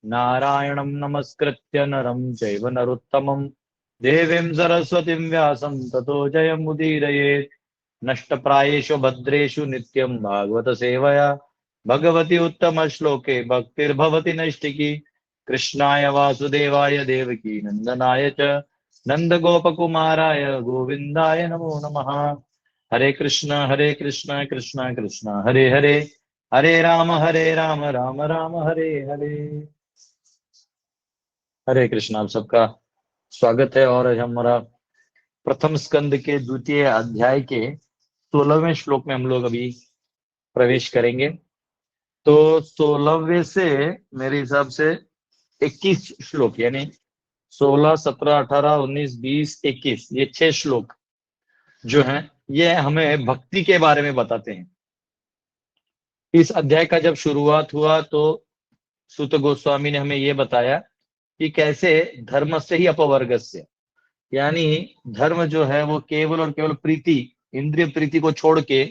नारायणं नमस्कृत्य नरं चैव नरोत्तमं देवीं सरस्वतीं व्यासं ततो जयमुदीरयेत्। नष्टप्रायेषु भद्रेषु नित्यं भागवत सेवया भगवति उत्तम श्लोके भक्तिर्भवति नैष्टिकी। कृष्णाय वासुदेवाय देवकी नंदनाय च नंदगोपकुमाराय गोविंदाय नमो नमः। हरे कृष्ण कृष्ण कृष्ण हरे हरे, हरे राम राम राम हरे हरे। हरे कृष्ण, आप सबका स्वागत है। और आज हमारा प्रथम स्कंद के द्वितीय अध्याय के 16वें श्लोक में हम लोग अभी प्रवेश करेंगे। तो 16वें से मेरे हिसाब से 21 श्लोक, यानी 16, 17, 18, 19, 20, 21, ये 6 श्लोक जो हैं ये हमें भक्ति के बारे में बताते हैं। इस अध्याय का जब शुरुआत हुआ तो सूत गोस्वामी ने हमें ये बताया कि कैसे धर्म से ही अपवर्गस्य, यानी धर्म जो है वो केवल और केवल प्रीति, इंद्रिय प्रीति को छोड़ के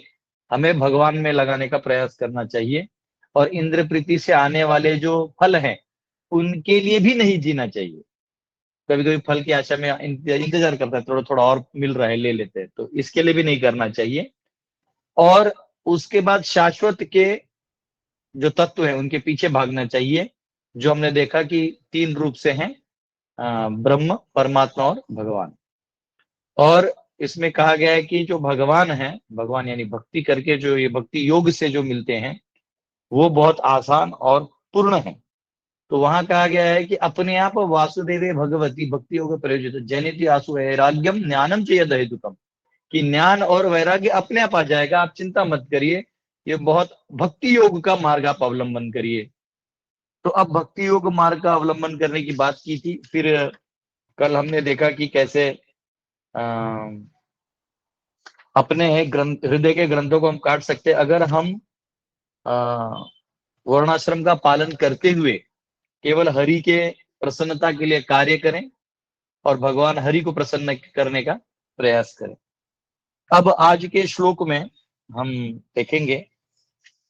हमें भगवान में लगाने का प्रयास करना चाहिए। और इंद्रिय प्रीति से आने वाले जो फल हैं उनके लिए भी नहीं जीना चाहिए। कभी कभी फल की आशा में इंतजार करता है, थोड़ा थोड़ा और मिल रहा है ले लेते हैं, तो इसके लिए भी नहीं करना चाहिए। और उसके बाद शाश्वत के जो तत्व है उनके पीछे भागना चाहिए, जो हमने देखा कि 3 रूप से हैं, ब्रह्म, परमात्मा और भगवान। और इसमें कहा गया है कि जो भगवान है, भगवान यानी भक्ति करके जो ये भक्ति योग से जो मिलते हैं वो बहुत आसान और पूर्ण है। तो वहां कहा गया है कि अपने आप वासुदेवे भगवती भक्ति योग प्रयोजित जनित आसु वैराग्यम ज्ञानम चेयद हेतुकम, कि ज्ञान और वैराग्य अपने आप आ जाएगा, आप चिंता मत करिए। ये बहुत भक्ति योग का मार्ग आप अवलंबन करिए। तो अब भक्ति योग मार्ग का अवलंबन करने की बात की थी। फिर कल हमने देखा कि कैसे अपने ग्रंथ, हृदय के ग्रंथों को हम काट सकते हैं अगर हम वर्णाश्रम का पालन करते हुए केवल हरि के प्रसन्नता के लिए कार्य करें और भगवान हरि को प्रसन्न करने का प्रयास करें। अब आज के श्लोक में हम देखेंगे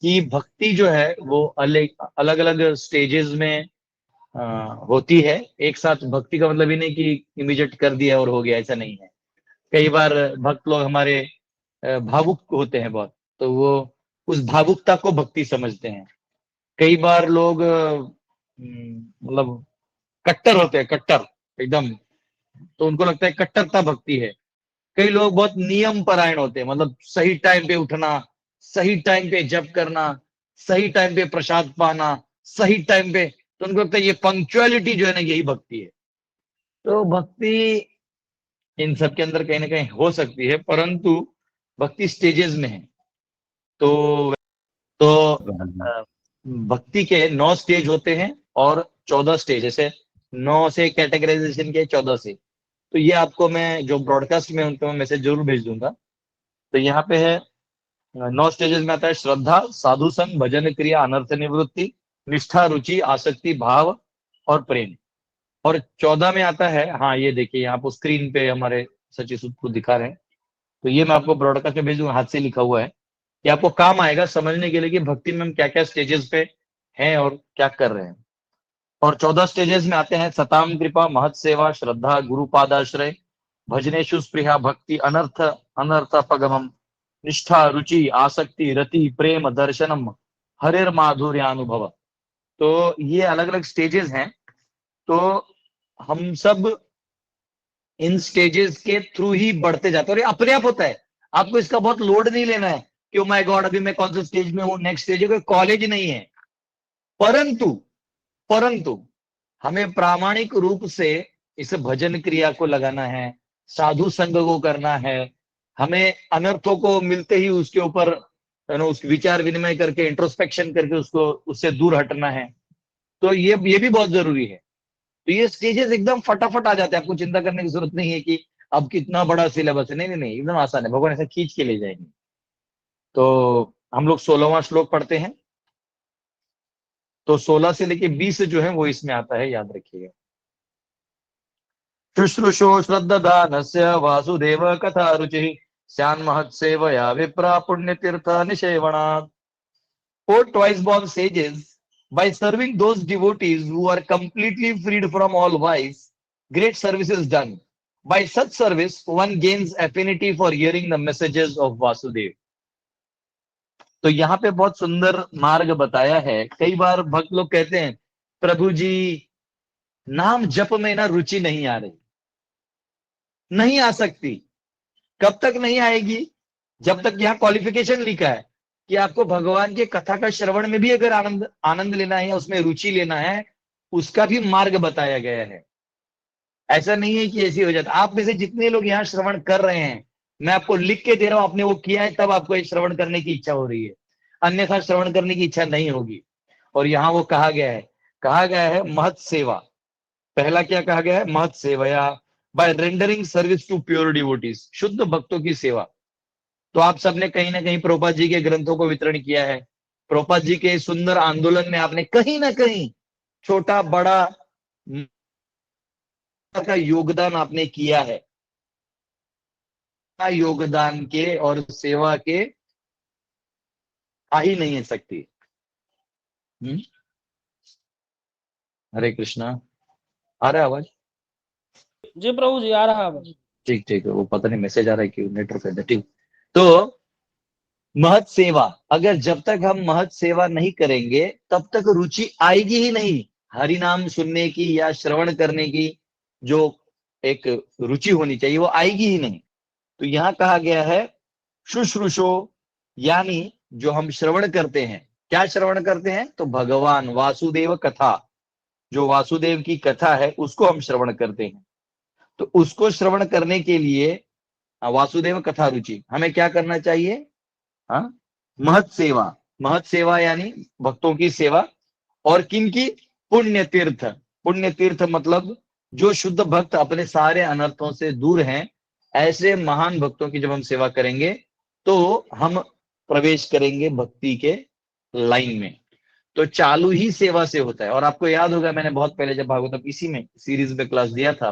कि भक्ति जो है वो अलग अलग स्टेजेस में होती है। एक साथ भक्ति का मतलब ही नहीं कि इमीडिएट कर दिया और हो गया, ऐसा नहीं है। कई बार भक्त लोग हमारे भावुक होते हैं बहुत, तो वो उस भावुकता को भक्ति समझते हैं। कई बार लोग मतलब कट्टर होते हैं, कट्टर एकदम, तो उनको लगता है कट्टरता भक्ति है। कई लोग बहुत नियम परायण होते हैं, मतलब सही टाइम पे उठना, सही टाइम पे जप करना, सही टाइम पे प्रसाद पाना, सही टाइम पे, तो उनको लगता है ये पंक्चुअलिटी जो है ना यही भक्ति है। तो भक्ति इन सब के अंदर कहीं ना कहीं हो सकती है, परंतु भक्ति स्टेजेस में है। तो भक्ति के 9 स्टेज होते हैं और 14 स्टेज, जैसे 9 से कैटेगराइजेशन के 14 से। तो ये आपको मैं जो ब्रॉडकास्ट में उनको मैं मैसेज जरूर भेज दूंगा। तो यहाँ पे है 9 स्टेजेस में आता है श्रद्धा, साधु संग, भजन क्रिया, अनर्थ निवृत्ति, निष्ठा, रुचि, आसक्ति, भाव और प्रेम। और 14 में आता है, हाँ ये देखिए यहाँ पर स्क्रीन पे हमारे सचिव सूद को दिखा रहे हैं। तो ये मैं आपको ब्रॉडकास्ट में भेज दूंगा, हाथ से लिखा हुआ है। ये आपको काम आएगा समझने के लिए कि भक्ति में हम क्या क्या स्टेजेस पे हैं और क्या कर रहे हैं। और 14 स्टेजेस में आते हैं सताम कृपा, महत सेवा, श्रद्धा, गुरुपादाश्रय, भजनेशु स्पृहा, भक्ति, अनर्थ अनर्थापगमम, निष्ठा, रुचि, आसक्ति, रति, प्रेम, दर्शनम, हरेर माधुर्यानुभव। तो ये अलग अलग स्टेजेस हैं। तो हम सब इन स्टेजेस के थ्रू ही बढ़ते जाते हैं, और ये अपने आप होता है। आपको इसका बहुत लोड नहीं लेना है कि ओ माय गॉड अभी मैं कौन से स्टेज में हूं, नेक्स्ट स्टेज है, कोई कॉलेज नहीं है। परंतु परंतु हमें प्रामाणिक रूप से इस भजन क्रिया को लगाना है, साधु संग को करना है। हमें अनर्थों को मिलते ही उसके ऊपर उस विचार विनिमय करके, इंट्रोस्पेक्शन करके उसको उससे दूर हटना है। तो ये भी बहुत जरूरी है। तो ये स्टेजेस एकदम फटाफट आ जाते हैं, आपको चिंता करने की जरूरत नहीं है कि अब कितना बड़ा सिलेबस है। नहीं नहीं नहीं, एकदम आसान है, भगवान ऐसा खींच के ले जाएंगे। तो हम लोग 16वां श्लोक पढ़ते हैं। तो 16 से लेके 20 जो है वो इसमें आता है, याद रखिएगा। शुश्रूषो श्रद्धानस्य वासुदेव कथा रुचि, स्यान्महत्सेवया विप्रा पुण्य तीर्थ निषेवणात्। 4 twice born sages by serving those devotees who are completely freed from all vice, great service is done. By such service, one gains affinity for hearing the messages of Vasudev. तो यहाँ पे बहुत सुंदर मार्ग बताया है। कई बार भक्त लोग कहते हैं, प्रभु जी नाम जप में ना रुचि नहीं आ रही। नहीं आ सकती। कब तक नहीं आएगी? जब तक यहाँ क्वालिफिकेशन लिखा है कि आपको भगवान के कथा का श्रवण में भी अगर आनंद आनंद लेना है, उसमें रुचि लेना है, उसका भी मार्ग बताया गया है। ऐसा नहीं है कि ऐसी हो जाता। आप में से जितने लोग यहाँ श्रवण कर रहे हैं, मैं आपको लिख के दे रहा हूं, आपने वो किया है, तब आपको ये श्रवण करने की इच्छा हो रही है, अन्यथा श्रवण करने की इच्छा नहीं होगी। और यहाँ वो कहा गया है महत सेवा। पहला क्या कहा गया है? महत सेवा, या by rendering service to pure devotees, शुद्ध भक्तों की सेवा। तो आप सबने कहीं ना कहीं प्रभुपाद जी के ग्रंथों को वितरण किया है। प्रभुपाद जी के सुंदर आंदोलन में आपने कहीं ना कहीं छोटा बड़ा का योगदान आपने किया है। योगदान के और सेवा के आ ही नहीं है सकती। हरे कृष्णा। आ रहा है आवाज? जी प्रभु जी, आ रहा है आवाज। ठीक है, वो पता नहीं मैसेज आ रहा है कि नेटवर्क है। ठीक, तो महत सेवा, अगर जब तक हम महत सेवा नहीं करेंगे तब तक रुचि आएगी ही नहीं। हरि नाम सुनने की या श्रवण करने की जो एक रुचि होनी चाहिए वो आएगी ही नहीं। तो यहाँ कहा गया है शुश्रूषो, यानी जो हम श्रवण करते हैं। क्या श्रवण करते हैं? तो भगवान वासुदेव कथा, जो वासुदेव की कथा है उसको हम श्रवण करते हैं। तो उसको श्रवण करने के लिए वासुदेव कथा रुचि, हमें क्या करना चाहिए? हाँ, महत सेवा। महत सेवा यानी भक्तों की सेवा। और किन की? पुण्य तीर्थ। पुण्य तीर्थ मतलब जो शुद्ध भक्त अपने सारे अनर्थों से दूर हैं, ऐसे महान भक्तों की जब हम सेवा करेंगे तो हम प्रवेश करेंगे भक्ति के लाइन में। तो चालू ही सेवा से होता है। और आपको याद होगा, मैंने बहुत पहले जब भागवतम इसी में सीरीज में क्लास दिया था,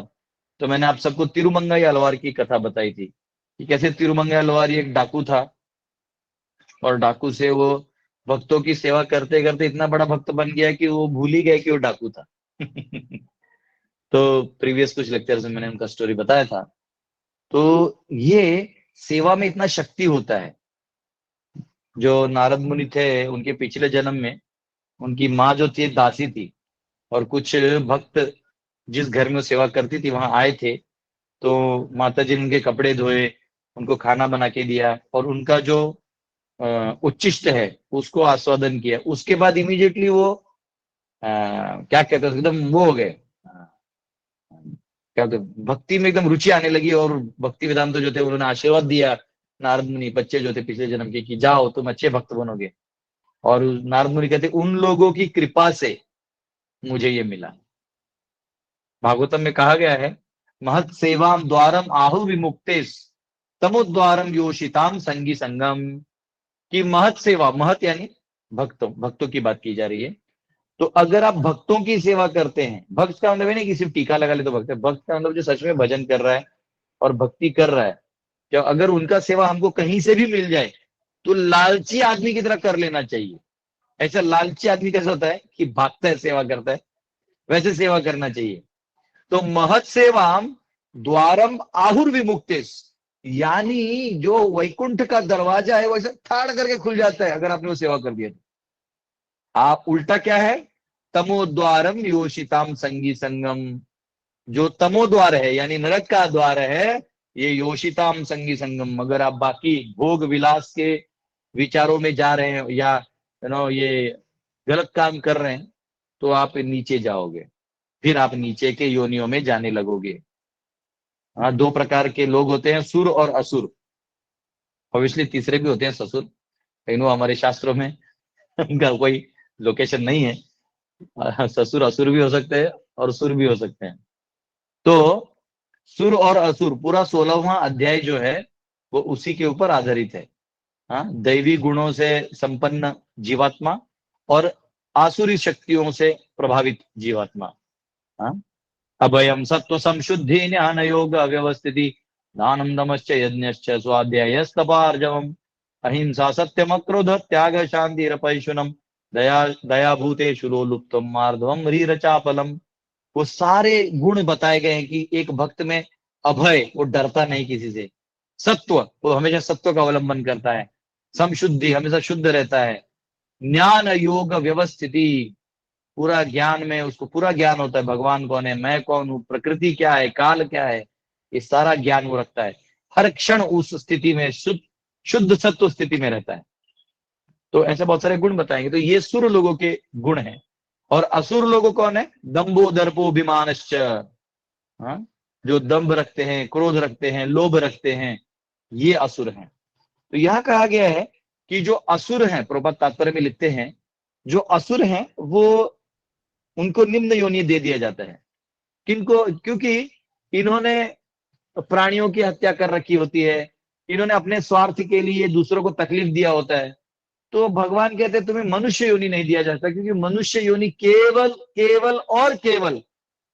तो मैंने आप सबको तिरुमंगाई अलवार की कथा बताई थी कि कैसे तिरुमंगाई अलवार एक डाकू था, और डाकू से वो भक्तों की सेवा करते करते इतना बड़ा भक्त बन गया कि वो भूल ही गए कि वो डाकू था। तो प्रीवियस कुछ लेक्चर्स में मैंने उनका स्टोरी बताया था। तो ये सेवा में इतना शक्ति होता है। जो नारद मुनि थे, उनके पिछले जन्म में उनकी माँ जो थी दासी थी, और कुछ भक्त जिस घर में सेवा करती थी वहां आए थे। तो माता जी ने उनके कपड़े धोए, उनको खाना बना के दिया, और उनका जो उच्चिष्ट है उसको आस्वादन किया। उसके बाद इमीडिएटली वो क्या कहते हैं, एकदम वो हो गए, क्या कहते हैं, भक्ति में एकदम रुचि आने लगी। और भक्ति वेदांत जो थे उन्होंने आशीर्वाद दिया नारद मुनि बच्चे जो थे पिछले जन्म के, कि जाओ तुम अच्छे भक्त बनोगे। और नारद मुनि कहते उन लोगों की कृपा से मुझे ये मिला। भागवतम में कहा गया है, महत सेवाम द्वारम आहु विमुक्तेस तमोद्वारम योषिताम संगी संगम। की महत सेवा, महत यानी भक्तों की बात की जा रही है। तो अगर आप भक्तों की सेवा करते हैं, भक्त का मतलब है नहीं कि सिर्फ टीका लगा ले तो भक्त है। भक्त का मतलब जो सच में भजन कर रहा है और भक्ति कर रहा है, क्या अगर उनका सेवा हमको कहीं से भी मिल जाए तो लालची आदमी की तरह कर लेना चाहिए। ऐसा लालची आदमी कैसा होता है कि भागता है सेवा करता है, वैसे सेवा करना चाहिए। तो महत सेवाम द्वारम आहुर विमुक्तेश, यानी जो वैकुंठ का दरवाजा है वो ऐसा ठाड़ करके खुल जाता है अगर आपने वो सेवा कर दिया तो। आप उल्टा क्या है? तमोद्वारम योषिताम संगी संगम, जो तमोद्वार है यानी नरक का द्वार है, ये योषिताम संगी संगम। अगर आप बाकी भोग विलास के विचारों में जा रहे हैं या ये गलत काम कर रहे हैं तो आप नीचे जाओगे, फिर आप नीचे के योनियों में जाने लगोगे। हाँ, दो प्रकार के लोग होते हैं, सुर और असुर। ऑब्वियसली तीसरे भी होते हैं, ससुर, लेकिन वो हमारे शास्त्रों में उनका कोई लोकेशन नहीं है। ससुर असुर भी हो सकते हैं और सुर भी हो सकते हैं। तो सुर और असुर पूरा 16वां अध्याय जो है वो उसी के ऊपर आधारित है। हाँ, दैवी गुणों से संपन्न जीवात्मा और आसुरी शक्तियों से प्रभावित जीवात्मा। हाँ, अभयम सत्व संशुद्धि ज्ञान योग अव्यवस्थिति दानम दमश्च यज्ञश्च स्वाध्यायस्तपार्जवम अहिंसा सत्यम क्रोध त्याग शांति रपैशुनम दया भूतेषु लोलुप्तम मार्दवम रीरचापलम। वो सारे गुण बताए गए हैं कि एक भक्त में अभय, वो डरता नहीं किसी से, सत्व, वो हमेशा सत्व का अवलंबन करता है, समशुद्धि, हमेशा शुद्ध रहता है, ज्ञान योग व्यवस्थिति, पूरा ज्ञान में उसको पूरा ज्ञान होता है, भगवान कौन है, मैं कौन हूँ, प्रकृति क्या है, काल क्या है, ये सारा ज्ञान वो रखता है, हर क्षण उस स्थिति में शुद्ध सत्व स्थिति में रहता है। तो ऐसे बहुत सारे गुण बताएंगे। तो ये सुर लोगों के गुण हैं। और असुर लोगों कौन है? दंभो दर्पो अभिमानश्च, हाँ, जो दंभ रखते हैं, क्रोध रखते हैं, लोभ रखते हैं, ये असुर हैं। तो यहां कहा गया है कि जो असुर हैं, प्रभुपाद तात्पर्य में लिखते हैं, जो असुर हैं वो उनको निम्न योनि दे दिया जाता है। किनको? क्योंकि इन्होंने प्राणियों की हत्या कर रखी होती है, इन्होंने अपने स्वार्थ के लिए दूसरों को तकलीफ दिया होता है। तो भगवान कहते हैं तुम्हें मनुष्य योनि नहीं दिया जाता, क्योंकि मनुष्य योनि केवल केवल और केवल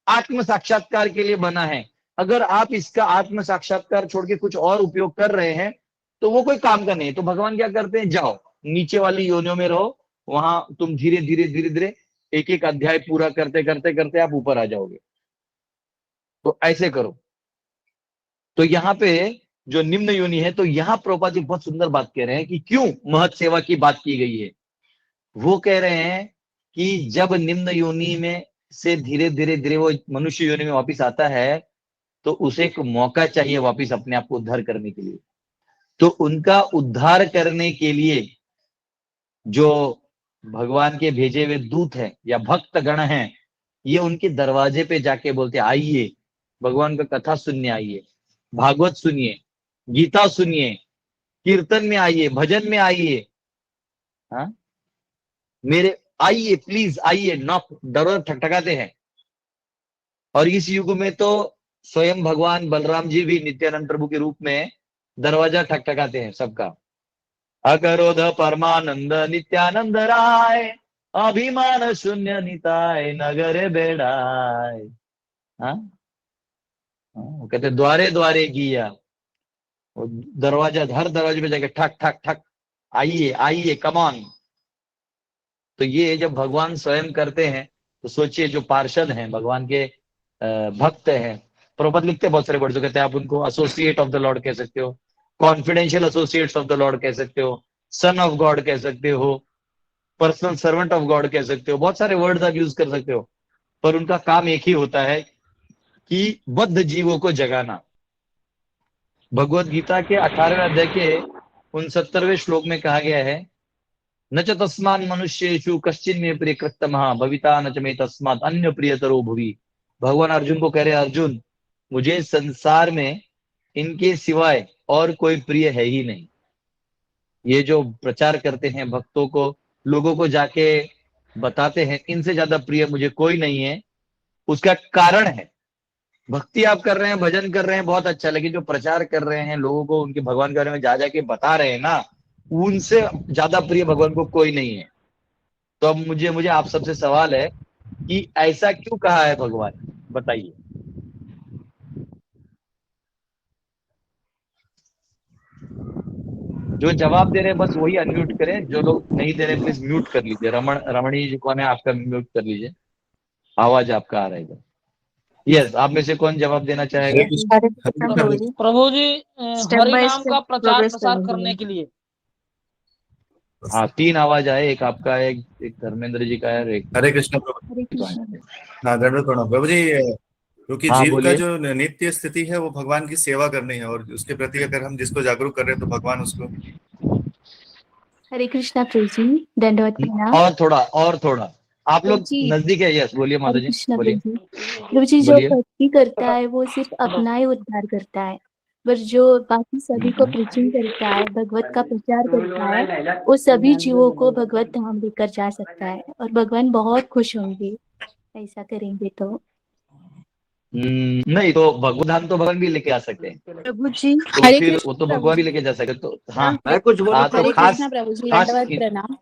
आत्म साक्षात्कार के लिए बना है। अगर आप इसका आत्म साक्षात्कार छोड़ के कुछ और उपयोग कर रहे हैं तो वो कोई काम का नहीं है। तो भगवान क्या करते हैं, जाओ नीचे वाली योनियों में रहो, वहां तुम धीरे धीरे धीरे धीरे एक एक अध्याय पूरा करते करते करते आप ऊपर आ जाओगे। तो ऐसे करो। तो यहाँ पे जो निम्न योनि है, तो यहाँ प्रभुपाद जी बहुत सुंदर बात कह रहे हैं कि क्यों महत सेवा की बात की गई है। वो कह रहे हैं कि जब निम्न योनि में से धीरे धीरे धीरे वो मनुष्य योनि में वापस आता है तो उसे एक मौका चाहिए वापस अपने आप को उद्धार करने के लिए। तो उनका उद्धार करने के लिए जो भगवान के भेजे हुए दूत हैं या भक्त गण हैं, ये उनके दरवाजे पे जाके बोलते आइए भगवान का कथा सुनने आइए, भागवत सुनिए, गीता सुनिए, कीर्तन में आइए, भजन में आइए, हाँ, मेरे आइए, प्लीज आइए, नॉक, दरवाजा ठकठकाते हैं। और इस युग में तो स्वयं भगवान बलराम जी भी नित्यानंद प्रभु के रूप में दरवाजा ठकठकाते हैं सबका। अकरोध परमानंद नित्यानंद राय, अभिमान शून्य निताय नगर बेड़ाय। हाँ, वो कहते द्वारे द्वारे किया, वो दरवाजा, हर दरवाजे पे जाके ठक ठक ठक, आइए आइए, कमान। तो ये जब भगवान स्वयं करते हैं तो सोचिए जो पार्षद हैं, भगवान के भक्त हैं, प्रभुपाद लिखते बहुत सारे वर्ड, जो कहते हैं आप उनको एसोसिएट ऑफ द लॉर्ड कह सकते हो, confidential associates of the Lord कह सकते हो, सन ऑफ गॉड कह सकते हो, पर्सनल सर्वेंट ऑफ गॉड कह सकते हो, बहुत सारे वर्ड्स आप यूज कर सकते हो। पर उनका काम एक ही होता है कि बद्ध जीवों को जगाना। भगवत गीता के 18वें अध्याय के 69वें श्लोक में कहा गया है, न च तस्मान् मनुष्येषु कश्चिन् मे प्रिय कृतमः भविता न च मे तस्मात् अन्य प्रियतरो भुवि। भगवान अर्जुन को कह रहे, अर्जुन मुझे संसार में इनके सिवाय और कोई प्रिय है ही नहीं। ये जो प्रचार करते हैं, भक्तों को, लोगों को जाके बताते हैं, इनसे ज्यादा प्रिय मुझे कोई नहीं है। उसका कारण है, भक्ति आप कर रहे हैं, भजन कर रहे हैं, बहुत अच्छा, लेकिन जो प्रचार कर रहे हैं, लोगों को उनके भगवान के बारे में जा जाके बता रहे हैं ना, उनसे ज्यादा प्रिय भगवान को कोई नहीं है। तो अब मुझे आप सबसे सवाल है कि ऐसा क्यों कहा है भगवान, बताइए। जो जवाब दे रहे हैं बस वही अनम्यूट करें, जो लोग नहीं दे रहे प्लीज म्यूट कर लीजिए। रमणी जी कौन है, आपका म्यूट कर लीजिए, आवाज आपका आ रहेगा। यस, आप में से कौन जवाब देना चाहेगा? प्रभु जी हरि नाम का प्रचार प्रसार करने के लिए। हाँ, 3 आवाज आए, एक आपका है, एक धर्मेंद्र जी का है, एक हरे कृष्ण प्रभु। हाँ, दंडवत प्रणाम प्रभु जी। क्योंकि हाँ, जीव का जो नित्य स्थिति है वो भगवान की सेवा करनी है, और उसके प्रति अगर हम जिसको जागरूक कर रहे हैं तो भगवान उसको। हरे कृष्णा प्रभु जी, दंडवत प्रणाम। और थोड़ा आप लोग नजदीक है। यस, बोलिए माता जी, बोलिए। प्रभु जी, जो भक्ति करता है वो सिर्फ अपना ही उद्धार करता है, पर जो बाकी सभी को प्रीचिंग करता है, भगवत का प्रचार करता है, वो सभी जीवों को भगवत धाम लेकर जा सकता है, और भगवान बहुत खुश होंगे ऐसा करेंगे तो। नहीं, तो भगवत धाम तो भगवान भी लेके आ सकते हैं प्रभु जी। तो फिर वो तो भगवान भी लेके जा सकते। तो हाँ, मैं कुछ बोलूं? हरे कृष्णा प्रभु जी, दंडवत प्रणाम।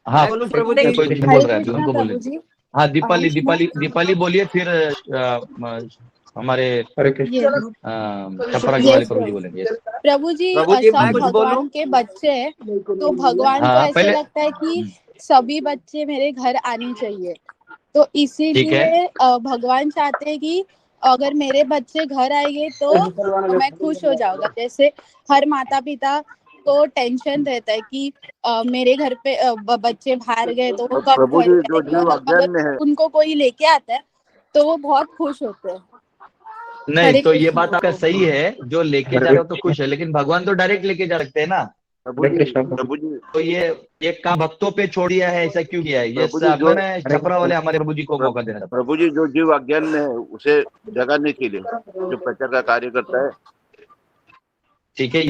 हाँ, बोलूं प्रभु कोई जी? नहीं बोल रहा है, उनको बोलिए। हाँ, दीपाली बोलिए, फिर हमारे छपरा के वाले प्रभु जी बोलेंगे। प्रभु जी, सब भगवान के बच्चे हैं, तो भगवान को ऐसा लगता है कि सभी बच्चे मेरे घर आने चाहिए। तो ठीक है। इसीलिए भगवान चाहते हैं कि अगर मेरे बच्चे घर आएंगे तो मैं खुश हो जाऊंगा। जैसे हर माता पिता को टेंशन रहता है कि मेरे घर पे बच्चे बाहर गए तो वो कब प्रभु घर जी, जो आएंगे, जीव और अज्ञान में अगर है, उनको कोई लेके आता है तो वो बहुत खुश होते हैं। नहीं हरे तो ये कृष्ण। बात आपका सही है, जो लेके जा रहे हो तो खुश है, लेकिन भगवान तो डायरेक्ट लेके जा सकते हैं ना। प्रभु जी, तो ये काम भक्तों पे छोड़ दिया है, ऐसा क्यों किया है? ये प्रभु जी जो मैं छपरा वाले हमारे प्रभु जी को मौका देना चाहता प्रभु जी, जो जीव अज्ञान में है उसे जगाने के लिए जो प्रचार का कार्य करता है। हूं। ठीक है,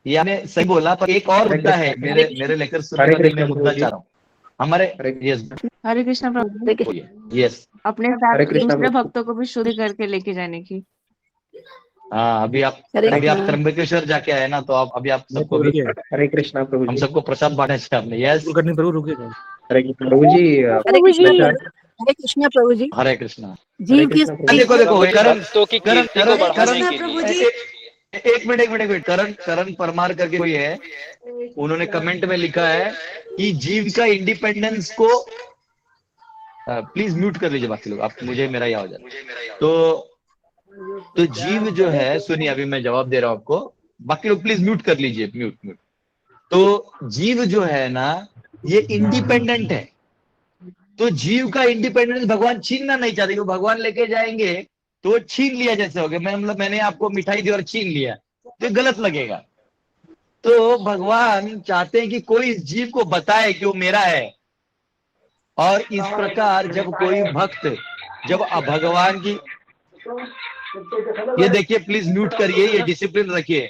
ये आपने सही बोला, पर एक और मुद्दा है मेरे लेक्चर सुनने का दिल में मुद्दा चाह रहा हूँ हमारे। यस हरे कृष्ण प्रभु। यस, अपने साथ दूसरे भक्तों को भी शुद्ध करके लेके जाने की। हाँ अभी आप त्र्यंबकेश्वर जाके आए ना, तो अभी आप सबको भी हरे कृष्णा प्रभु हम जी। सबको प्रसाद बांटा है आपने। यस प्रभु रुकिए। हरे कृष्णा प्रभु जी। हरे कृष्ण प्रभु जी। हरे कृष्णा। जीव की देखो करण भक्तों की कीर्ति को बढ़ाने के लिए। एक मिनट करण परमार करके कोई है, उन्होंने कमेंट में लिखा है कि जीव का इंडिपेंडेंस को प्लीज म्यूट कर लीजिए बाकी लोग, आप मुझे मेरा याद हो जाए। तो जीव जो है, सुनिए अभी मैं जवाब दे रहा हूं आपको, बाकी लोग प्लीज म्यूट कर लीजिए, म्यूट। तो जीव जो है ना, ये इंडिपेंडेंट है। तो जीव का इंडिपेंडेंस भगवान छीनना नहीं चाहते, वो भगवान लेके जाएंगे तो छीन लिया जैसे हो गया। मैंने आपको मिठाई दी और छीन लिया तो ये गलत लगेगा। तो भगवान चाहते हैं कि कोई इस जीव को बताए कि वो मेरा है। और इस प्रकार जब कोई भक्त जब भगवान की, ये देखिए प्लीज म्यूट करिए, ये डिसिप्लिन रखिए,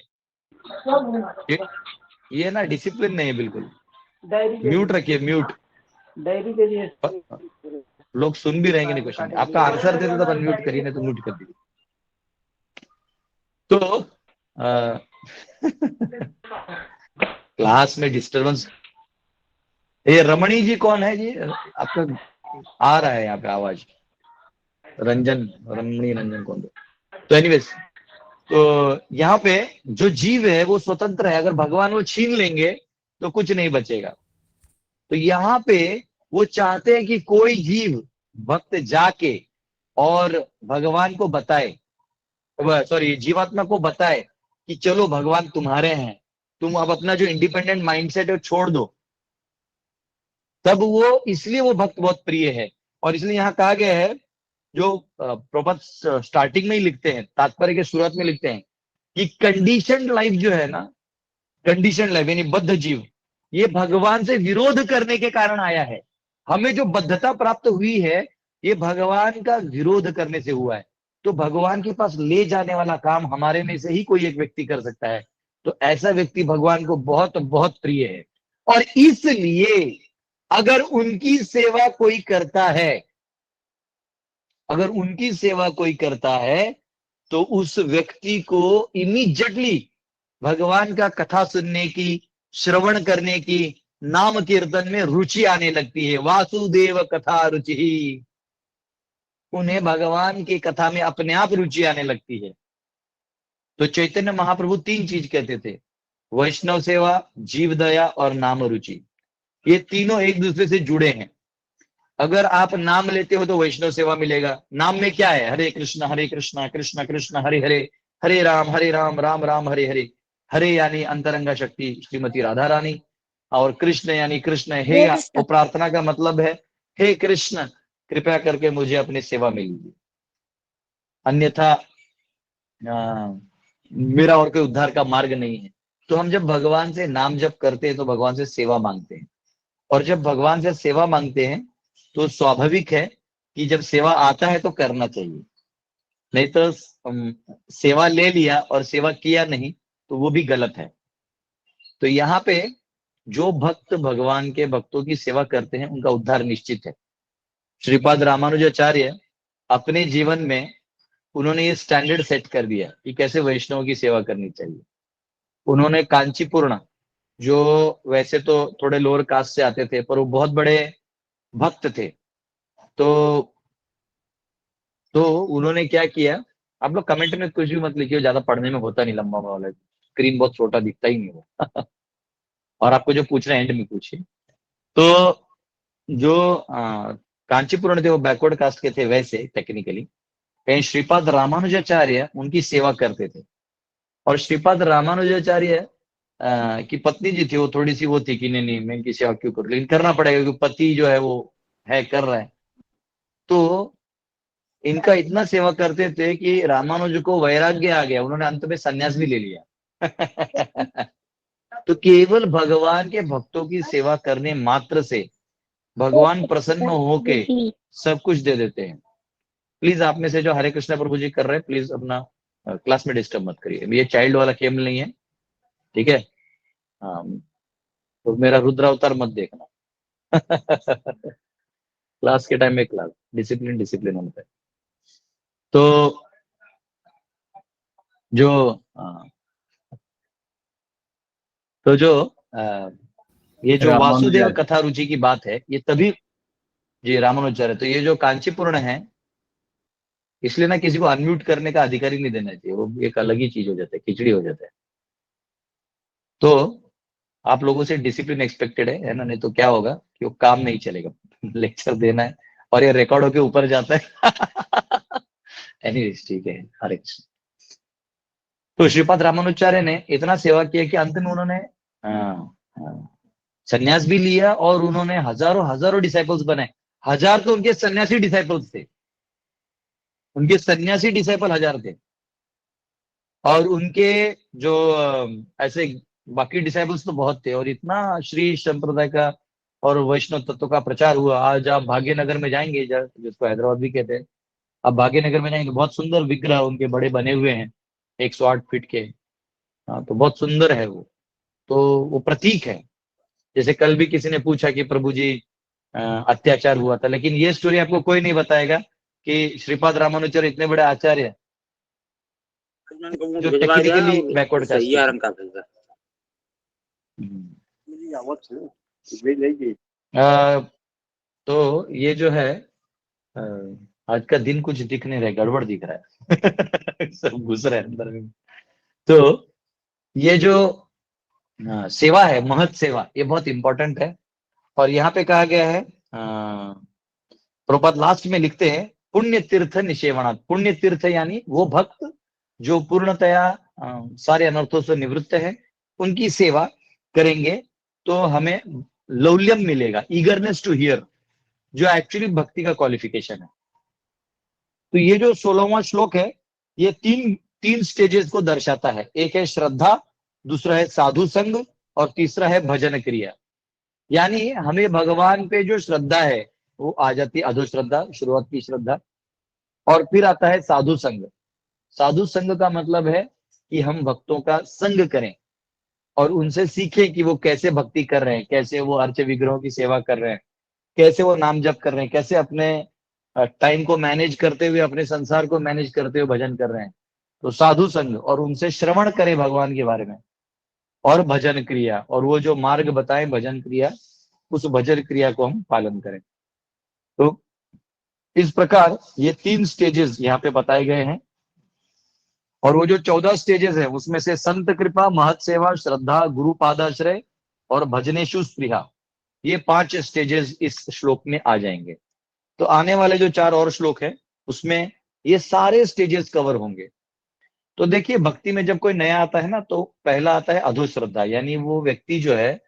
ये ना डिसिप्लिन नहीं है बिल्कुल, म्यूट रखिए, म्यूट। लोग सुन भी रहेंगे नहीं, क्वेश्चन आपका आंसर देते तो अनम्यूट करिए, नहीं तो म्यूट कर दीजिए। तो क्लास में डिस्टर्बेंस। ये रमणी जी कौन है जी? आपका आ रहा है यहाँ पे आवाज, रमणी रंजन कौन? तो एनीवेज, तो यहाँ पे जो जीव है वो स्वतंत्र है, अगर भगवान वो छीन लेंगे तो कुछ नहीं बचेगा। तो यहाँ पे वो चाहते हैं कि कोई जीव भक्त जाके और भगवान को बताए, सॉरी जीवात्मा को बताए कि चलो भगवान तुम्हारे हैं, तुम अब अपना जो इंडिपेंडेंट माइंडसेट है छोड़ दो। तब वो, इसलिए वो भक्त बहुत प्रिय है। और इसलिए यहाँ कहा गया है, जो प्रभुपाद स्टार्टिंग में ही लिखते हैं, तात्पर्य के शुरुआत में लिखते हैं कि कंडीशन लाइफ जो है ना, कंडीशन लाइफ यानी बद्ध जीव, ये भगवान से विरोध करने के कारण आया है। हमें जो बद्धता प्राप्त हुई है, ये भगवान का विरोध करने से हुआ है। तो भगवान के पास ले जाने वाला काम हमारे में से ही कोई एक व्यक्ति कर सकता है। तो ऐसा व्यक्ति भगवान को बहुत बहुत प्रिय है। और इसलिए अगर उनकी सेवा कोई करता है, अगर उनकी सेवा कोई करता है, तो उस व्यक्ति को इमीडिएटली भगवान का कथा सुनने की, श्रवण करने की, नाम कीर्तन में रुचि आने लगती है। वासुदेव कथा रुचि ही, उन्हें भगवान की कथा में अपने आप रुचि आने लगती है। तो चैतन्य महाप्रभु 3 चीज कहते थे, वैष्णव सेवा, जीव दया और नाम रुचि। ये तीनों एक दूसरे से जुड़े हैं। अगर आप नाम लेते हो तो वैष्णव सेवा मिलेगा। नाम में क्या है? हरे कृष्ण कृष्ण कृष्ण हरे हरे, हरे राम राम राम हरे हरे। हरे यानी अंतरंगा शक्ति श्रीमती राधा रानी, और कृष्ण यानी कृष्ण। हे वो प्रार्थना का मतलब है, हे कृष्ण कृपया करके मुझे अपनी सेवा में लीजिए, अन्यथा मेरा और कोई उद्धार का मार्ग नहीं है। तो हम जब भगवान से नाम जप करते हैं तो भगवान से सेवा मांगते हैं। और जब भगवान से सेवा मांगते हैं तो स्वाभाविक है कि जब सेवा आता है तो करना चाहिए, नहीं तो सेवा ले लिया और सेवा किया नहीं तो वो भी गलत है। तो यहाँ पे जो भक्त भगवान के भक्तों की सेवा करते हैं उनका उद्धार निश्चित है। श्रीपाद रामानुजाचार्य अपने जीवन में उन्होंने ये स्टैंडर्ड सेट कर दिया कि कैसे वैष्णव की सेवा करनी चाहिए। उन्होंने कांचीपुर्ण, जो वैसे तो थोड़े लोअर कास्ट से आते थे पर वो बहुत बड़े भक्त थे, तो उन्होंने क्या किया, आप लोग कमेंट में कुछ भी मत लिखिए, ज्यादा पढ़ने में होता नहीं, लंबा वाला स्क्रीन बहुत छोटा दिखता ही नहीं वो और आपको जो पूछ रहे हैं एंड में पूछिए। तो जो कांचीपुरम थे वो बैकवर्ड कास्ट के थे वैसे टेक्निकली, कहीं श्रीपाद रामानुजाचार्य उनकी सेवा करते थे। और श्रीपाद रामानुजाचार्य की पत्नी जी थी, वो थोड़ी सी वो थी कि नहीं नहीं मैं इनकी सेवा क्यों करूं, लेकिन करना पड़ेगा क्योंकि पति जो है वो है कर रहा है। तो इनका इतना सेवा करते थे कि रामानुज को वैराग्य आ गया, उन्होंने अंत में संन्यास भी ले लिया। तो केवल भगवान के भक्तों की सेवा करने मात्र से भगवान प्रसन्न होके सब कुछ दे देते हैं। प्लीज आप में से जो हरे कृष्णा प्रभु जी कर रहे हैं, प्लीज अपना क्लास में डिस्टर्ब मत करिए, ये चाइल्ड वाला खेल नहीं है, ठीक है। हाँ, तो मेरा रुद्रावतार मत देखना। क्लास के टाइम में क्लास, डिसिप्लिन डिसिप्लिन होता है। तो जो ये जो वासुदेव कथा रुचि की बात है, ये तभी जी रामानुजाचार्य, तो ये जो कांचीपुरण है, इसलिए ना किसी को अनम्यूट करने का अधिकार ही नहीं देना चाहिए, वो एक अलग ही चीज हो जाता है, खिचड़ी हो जाता है। तो आप लोगों से डिसिप्लिन एक्सपेक्टेड है ना, नहीं तो क्या होगा कि वो काम नहीं चलेगा। लेक्चर देना है और ये रिकॉर्ड होके ऊपर जाता है। एनीवेज ठीक है, हरे कृष्ण। तो श्रीपाद रामानुजाचार्य ने इतना सेवा किया कि अंत में उन्होंने संन्यास भी लिया और उन्होंने हजारों हजारों डिसाइपल्स बनाए। हजार तो उनके सन्यासी डिसाइपल्स थे, उनके सन्यासी डिसाइपल हजार थे। और उनके जो ऐसे बाकी डिसाइपल्स तो बहुत थे। और इतना श्री संप्रदाय का और वैष्णव तत्व का प्रचार हुआ। आज आप भाग्यनगर में जाएंगे, जिसको हैदराबाद भी कहते हैं, आप भाग्यनगर में जाएंगे, बहुत सुंदर विग्रह उनके बड़े बने हुए हैं, 108 फीट के। हाँ, तो बहुत सुंदर है वो। तो वो प्रतीक है। जैसे कल भी किसी ने पूछा कि प्रभु जी अत्याचार हुआ था, लेकिन ये स्टोरी आपको कोई नहीं बताएगा कि श्रीपाद रामानुजाचार्य इतने बड़े आचार्य जो टेक्निकली बैकवर्ड कास्ट। तो ये जो है आज का दिन कुछ दिख नहीं रहा है, गड़बड़ दिख रहा है। सब घुस रहे हैं अंदर में। तो ये जो सेवा है, महत सेवा, ये बहुत इंपॉर्टेंट है। और यहाँ पे कहा गया है, प्रभुपाद लास्ट में लिखते हैं, पुण्य तीर्थ निषेवणात्। पुण्य तीर्थ यानी वो भक्त जो पूर्णतया सारे अनर्थों से निवृत्त है, उनकी सेवा करेंगे तो हमें लौल्यम मिलेगा, ईगरनेस टू हियर, जो एक्चुअली भक्ति का क्वालिफिकेशन है। तो ये जो 16वां श्लोक है, ये तीन स्टेजेस को दर्शाता है। एक है श्रद्धा, दूसरा है साधु संग और तीसरा है भजन क्रिया। यानी हमें भगवान पे जो श्रद्धा है वो आ जाती है अधोश्रद्धा, शुरुआत की श्रद्धा, और फिर आता है साधु संग। साधु संग का मतलब है कि हम भक्तों का संग करें और उनसे सीखें कि वो कैसे भक्ति कर रहे हैं, कैसे वो अर्च विग्रहों की सेवा कर रहे हैं, कैसे वो नाम जप कर रहे हैं, कैसे अपने टाइम को मैनेज करते हुए, अपने संसार को मैनेज करते हुए भजन कर रहे हैं। तो साधु संग, और उनसे श्रवण करें भगवान के बारे में, और भजन क्रिया, और वो जो मार्ग बताए भजन क्रिया, उस भजन क्रिया को हम पालन करें। तो इस प्रकार ये 3 स्टेजेस यहाँ पे बताए गए हैं। और वो जो 14 स्टेजेस है उसमें से संत कृपा, महत सेवा, श्रद्धा, गुरु पादाश्रय और भजनेशु स्पृहा, ये 5 स्टेजेस इस श्लोक में आ जाएंगे। तो आने वाले जो 4 और श्लोक है उसमें ये सारे स्टेजेस कवर होंगे। तो देखिए, भक्ति में जब कोई नया आता है ना, तो पहला आता है अधोश्रद्धा, यानी वो व्यक्ति जो है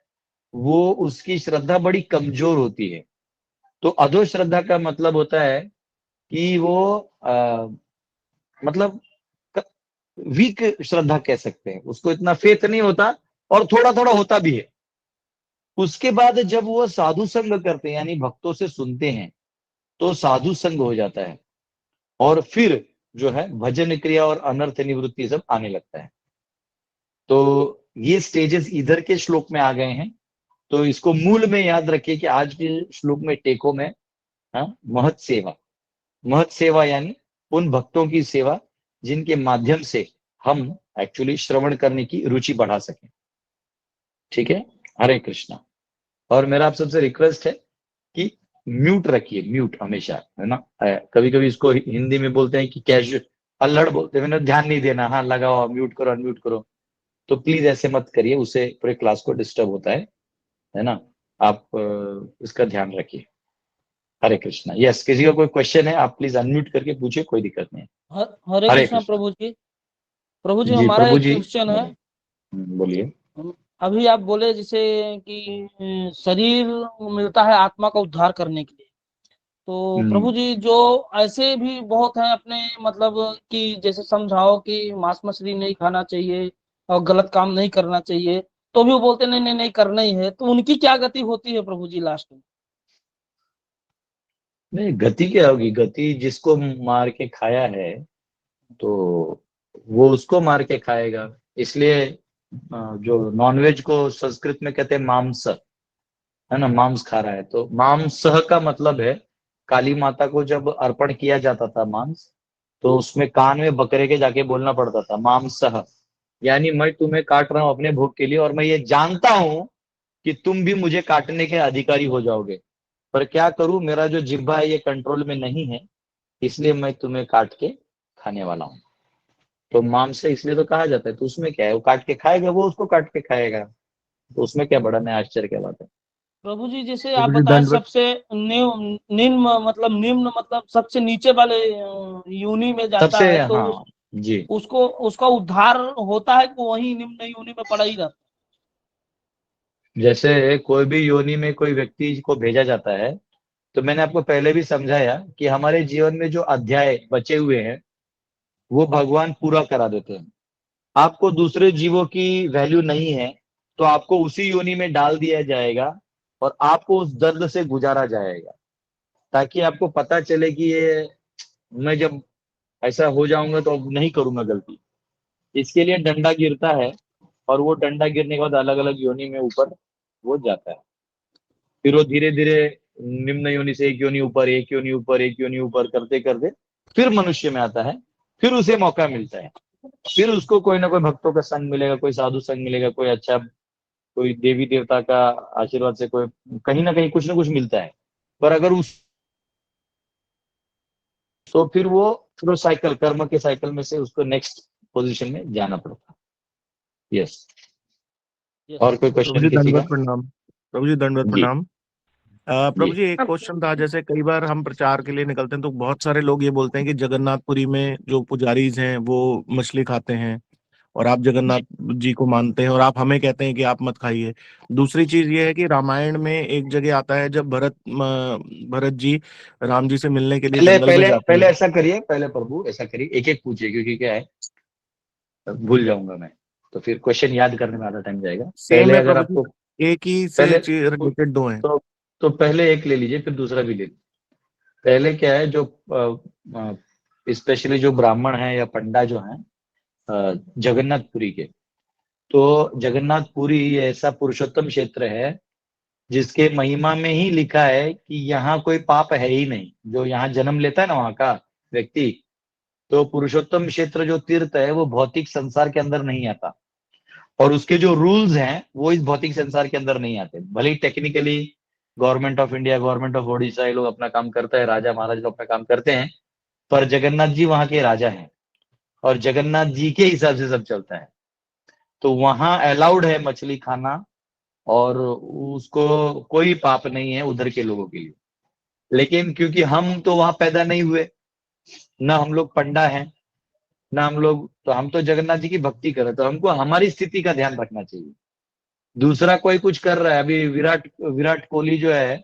वो उसकी श्रद्धा बड़ी कमजोर होती है। तो अधोश्रद्धा का मतलब होता है कि वो मतलब वीक श्रद्धा कह सकते हैं, उसको इतना फेथ नहीं होता और थोड़ा थोड़ा होता भी है। उसके बाद जब वो साधु संग करते हैं, यानी भक्तों से सुनते हैं, तो साधु संग हो जाता है। और फिर जो है भजन क्रिया और अनर्थ निवृत्ति सब आने लगता है। तो ये स्टेजेस इधर के श्लोक में आ गए हैं। तो इसको मूल में याद रखिए कि आज के श्लोक में टेको में महत सेवा, महत सेवा यानी उन भक्तों की सेवा जिनके माध्यम से हम एक्चुअली श्रवण करने की रुचि बढ़ा सकें। ठीक है, हरे कृष्णा। और मेरा आप सबसे रिक्वेस्ट है कि म्यूट रखिए, म्यूट हमेशा, है ना। कभी कभी इसको हिंदी में बोलते हैं कि कैजुअल, अल्लड़ बोलते हैं, मैंने ध्यान नहीं देना, हाँ लगाओ, म्यूट करो, अनम्यूट करो। तो प्लीज ऐसे मत करिए, उससे पूरे क्लास को डिस्टर्ब होता है ना। आप इसका ध्यान रखिए। हरे कृष्णा। यस, किसी का कोई क्वेश्चन है आप प्लीज अनम्यूट करके पूछिए, कोई दिक्कत नहीं है। हरे हरे कृष्णा कृष्णा। प्रभु जी। प्रभु जी जी हमारा प्रभु एक जी क्वेश्चन है। बोलिए। अभी आप बोले जैसे कि शरीर मिलता है आत्मा का उद्धार करने के लिए, तो प्रभु जी जो ऐसे भी बहुत हैं अपने मतलब कि जैसे समझाओ कि मांस मछली नहीं खाना चाहिए और गलत काम नहीं करना चाहिए, तो भी वो बोलते नहीं नहीं नहीं करना ही है, तो उनकी क्या गति होती है प्रभु जी लास्ट में? नहीं, गति क्या होगी? गति जिसको मार के खाया है तो वो उसको मार के खाएगा। इसलिए जो नॉनवेज को संस्कृत में कहते हैं मांस, है ना, मांस खा रहा है। तो मांस का मतलब है काली माता को जब अर्पण किया जाता था मांस, तो उसमें कान में बकरे के जाके बोलना पड़ता था मांस, यानी मैं तुम्हें काट रहा हूं अपने भोग के लिए, और मैं ये जानता हूं कि तुम भी मुझे काटने के अधिकारी हो जाओगे, पर क्या करूं, मेरा जो जिह्वा है ये कंट्रोल में नहीं है, इसलिए मैं तुम्हें काट के खाने वाला हूं। तो मांस है इसलिए तो कहा जाता है। तो उसमें क्या है, वो काट के खाएगा, वो उसको काट के खाएगा, तो उसमें क्या बड़ा नया आश्चर्य क्या बात है। प्रभु जी जैसे आप प्रभु जी बताए दंडवत। सबसे निम्न मतलब सबसे नीचे वाले योनि में जाता सबसे, है, तो हाँ जी। उसको उसका उद्धार होता है कि वही निम्न योनि में पड़ा ही रहता जैसे कोई भी योनि में कोई व्यक्ति को भेजा जाता है, तो मैंने आपको पहले भी समझाया कि हमारे जीवन में जो अध्याय बचे हुए हैं वो भगवान पूरा करा देते हैं। आपको दूसरे जीवों की वैल्यू नहीं है तो आपको उसी योनि में डाल दिया जाएगा और आपको उस दर्द से गुजारा जाएगा, ताकि आपको पता चले कि ये मैं जब ऐसा हो जाऊंगा तो अब नहीं करूंगा गलती। इसके लिए डंडा गिरता है, और वो डंडा गिरने के बाद अलग अलग योनि में ऊपर वो जाता है। फिर वो धीरे धीरे निम्न योनि से एक योनि ऊपर, एक योनि ऊपर, एक योनि ऊपर करते करते फिर मनुष्य में आता है। फिर उसे मौका मिलता है, फिर उसको कोई ना कोई भक्तों का संग मिलेगा, कोई साधु संग मिलेगा, कोई अच्छा, कोई देवी देवता का आशीर्वाद से कोई कहीं ना कहीं कुछ ना कुछ मिलता है। पर अगर उस तो फिर वो साइकिल, कर्म के साइकिल में से उसको नेक्स्ट पोजीशन में जाना पड़ता है। यस। है। और कोई प्रभु क्वेश्चन जी किसी का? दंडवत प्रणाम। प्रभु जी दंडवत जी प्रणाम। जी। प्रभु जी एक क्वेश्चन था, जैसे कई बार हम प्रचार के लिए निकलते हैं तो बहुत सारे लोग ये बोलते हैं कि जगन्नाथपुरी में जो पुजारीज हैं वो मछली खाते हैं, और आप जगन्नाथ जी को मानते हैं और आप हमें कहते हैं कि आप मत खाइए। दूसरी चीज ये है कि रामायण में एक जगह आता है जब भरत जी राम जी से मिलने के लिए पहले जंगल में पहले जाते पहले हैं। ऐसा करिए, पहले प्रभु ऐसा करिए, एक एक पूछिए, क्योंकि क्या है भूल जाऊंगा मैं, तो फिर क्वेश्चन याद करने में आधा टाइम जाएगा। सेम पहले है अगर प्रभु जी, आपको एक ही से पहले रिलेटेड दो हैं। तो पहले एक ले लीजिए, फिर दूसरा भी ले लीजिए। पहले क्या है, जो स्पेशली जो ब्राह्मण है या पंडा जो है जगन्नाथपुरी के, तो जगन्नाथपुरी ऐसा पुरुषोत्तम क्षेत्र है जिसके महिमा में ही लिखा है कि यहाँ कोई पाप है ही नहीं। जो यहाँ जन्म लेता है ना वहाँ का व्यक्ति, तो पुरुषोत्तम क्षेत्र जो तीर्थ है वो भौतिक संसार के अंदर नहीं आता, और उसके जो रूल्स हैं वो इस भौतिक संसार के अंदर नहीं आते। भले ही technically government of India, government of Odisha ये लोग अपना काम करता है, राजा महाराज लोग अपना काम करते हैं, पर जगन्नाथ जी वहां के राजा हैं और जगन्नाथ जी के हिसाब से सब चलता है। तो वहां अलाउड है मछली खाना, और उसको कोई पाप नहीं है उधर के लोगों के लिए। लेकिन क्योंकि हम तो वहां पैदा नहीं हुए, ना हम लोग पंडा हैं, ना हम लोग, तो हम तो जगन्नाथ जी की भक्ति करें, तो हमको हमारी स्थिति का ध्यान रखना चाहिए। दूसरा कोई कुछ कर रहा है, अभी विराट विराट कोहली जो है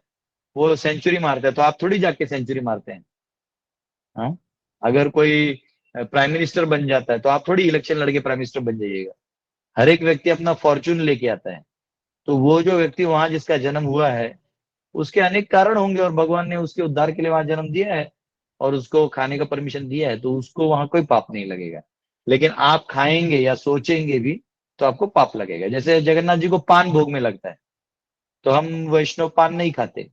वो सेंचुरी मारता है, तो आप थोड़ी जाके सेंचुरी मारते हैं। हाँ, अगर कोई प्राइम मिनिस्टर बन जाता है तो आप थोड़ी इलेक्शन लड़के प्राइम मिनिस्टर बन जाइएगा। हर एक व्यक्ति अपना फॉर्चून लेके आता है। तो वो जो व्यक्ति वहां जिसका जन्म हुआ है उसके अनेक कारण होंगे, और भगवान ने उसके उद्धार के लिए वहां जन्म दिया है और उसको खाने का परमिशन दिया है, तो उसको वहां कोई पाप नहीं लगेगा। लेकिन आप खाएंगे या सोचेंगे भी तो आपको पाप लगेगा। जैसे जगन्नाथ जी को पान भोग में लगता है, तो हम वैष्णव पान नहीं खाते,